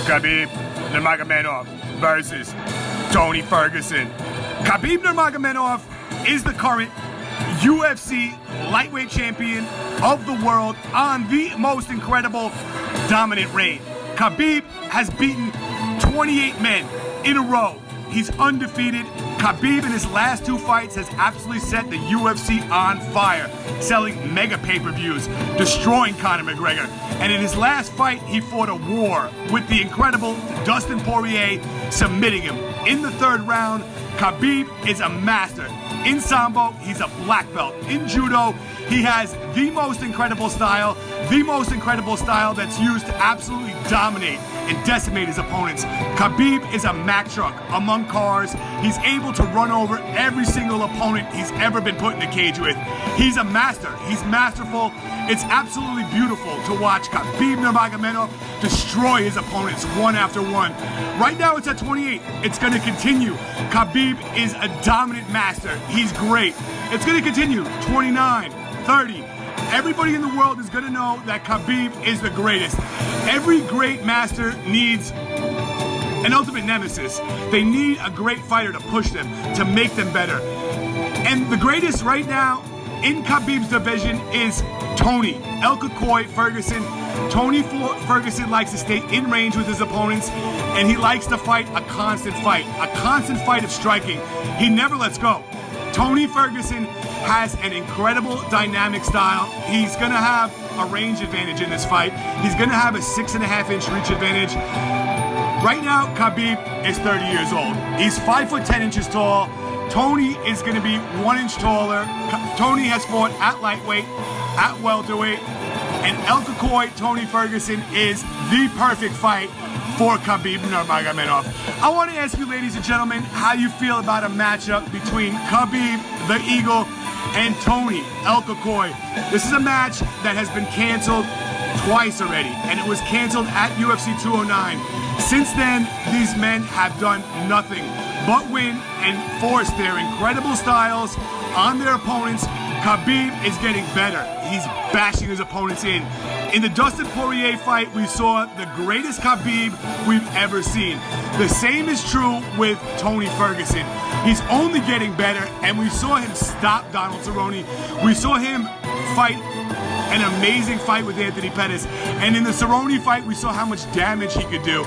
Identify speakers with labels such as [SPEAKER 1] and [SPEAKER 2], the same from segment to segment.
[SPEAKER 1] Khabib Nurmagomedov versus Tony Ferguson. Khabib Nurmagomedov is the current UFC lightweight champion of the world on the most incredible dominant reign. Khabib has beaten 28 men in a row. He's undefeated. Khabib in his last 2 fights has absolutely set the UFC on fire, selling mega pay-per-views, destroying Conor McGregor. And in his last fight, he fought a war with the incredible Dustin Poirier, submitting him in the 3rd round. Khabib is a master. In Sambo, he's a black belt. In Judo, he has the most incredible style that's used to absolutely dominate and decimate his opponents. Khabib is a Mack truck among cars. He's able to run over every single opponent he's ever been put in the cage with. He's a master. He's masterful. It's absolutely beautiful to watch Khabib Nurmagomedov destroy his opponents one after one. Right now it's at 28. It's going to continue. Khabib is a dominant master. He's great. It's going to continue. 29, 30. Everybody in the world is going to know that Khabib is the greatest. Every great master needs an ultimate nemesis. They need a great fighter to push them, to make them better. And the greatest right now in Khabib's division is Tony El Khabib Ferguson. Tony Ferguson likes to stay in range with his opponents, and he likes to fight a constant fight of striking. He never lets go. Tony Ferguson has an incredible dynamic style. He's going to have a range advantage in this fight. He's going to have a 6.5-inch reach advantage. Right now, Khabib is 30 years old. He's 5 foot 10 inches tall. Tony is going to be 1 inch taller. Tony has fought at lightweight, at welterweight, and El Khabib Tony Ferguson is the perfect fight for Khabib Nurmagomedov. I want to ask you, ladies and gentlemen, how you feel about a matchup between Khabib, the Eagle, and Tony El Khabib. This is a match that has been canceled twice already, and it was canceled at UFC 209. Since then, these men have done nothing but win and force their incredible styles on their opponents. Khabib is getting better. He's bashing his opponents in. In the Dustin Poirier fight, we saw the greatest Khabib we've ever seen. The same is true with Tony Ferguson. He's only getting better, and we saw him stop Donald Cerrone. We saw him fight an amazing fight with Anthony Pettis. And in the Cerrone fight, we saw how much damage he could do.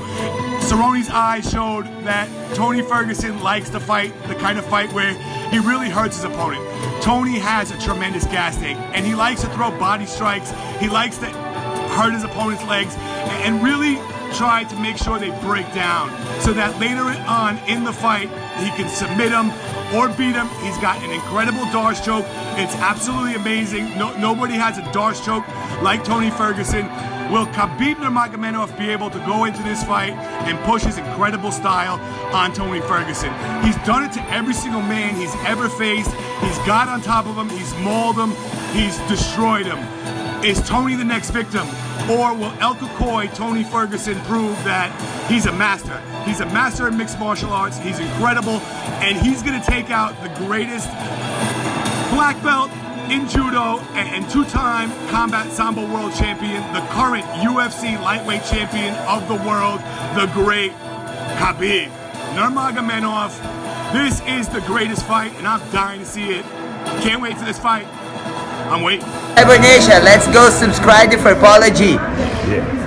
[SPEAKER 1] Cerrone's eyes showed that Tony Ferguson likes to fight the kind of fight where he really hurts his opponent. Tony has a tremendous gas tank, and he likes to throw body strikes. He likes to hurt his opponent's legs and really try to make sure they break down so that later on in the fight, he can submit him or beat him. He's got an incredible Darce choke. It's absolutely amazing. Nobody has a Darce choke like Tony Ferguson. Will Khabib Nurmagomedov be able to go into this fight and push his incredible style on Tony Ferguson? He's done it to every single man he's ever faced. He's got on top of him. He's mauled him. He's destroyed him. Is Tony the next victim? Or will El Khabib Tony Ferguson prove that he's a master? He's a master in mixed martial arts. He's incredible, and he's going to take out the greatest black belt in Judo and 2-time Combat Sambo World Champion, the current UFC lightweight champion of the world, the great Khabib Nurmagomedov. This is the greatest fight, and I'm dying to see it. Can't wait for this fight. I'm waiting.
[SPEAKER 2] Nation, let's go subscribe for Apology.
[SPEAKER 3] Yeah.